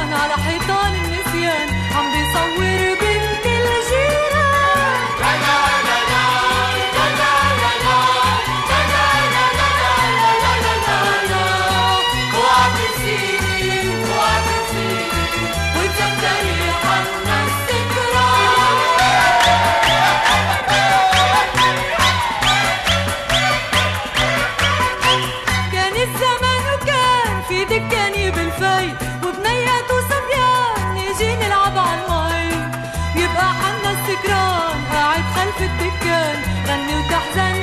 دكان على حيطان النسيان عم بيصور بنت الجيران. لا لا لا لا لا لا لا لا لا لا لا لا لا. اوعى تنسيني اوعى تنسيني وتذكري عنا الذكرى. كان الزمان وكان في دكاني بالفي وبنيات وصبيان نيجي نلعب عالمي، يبقى حنا السكران قاعد خلف الدكان غني وتحزن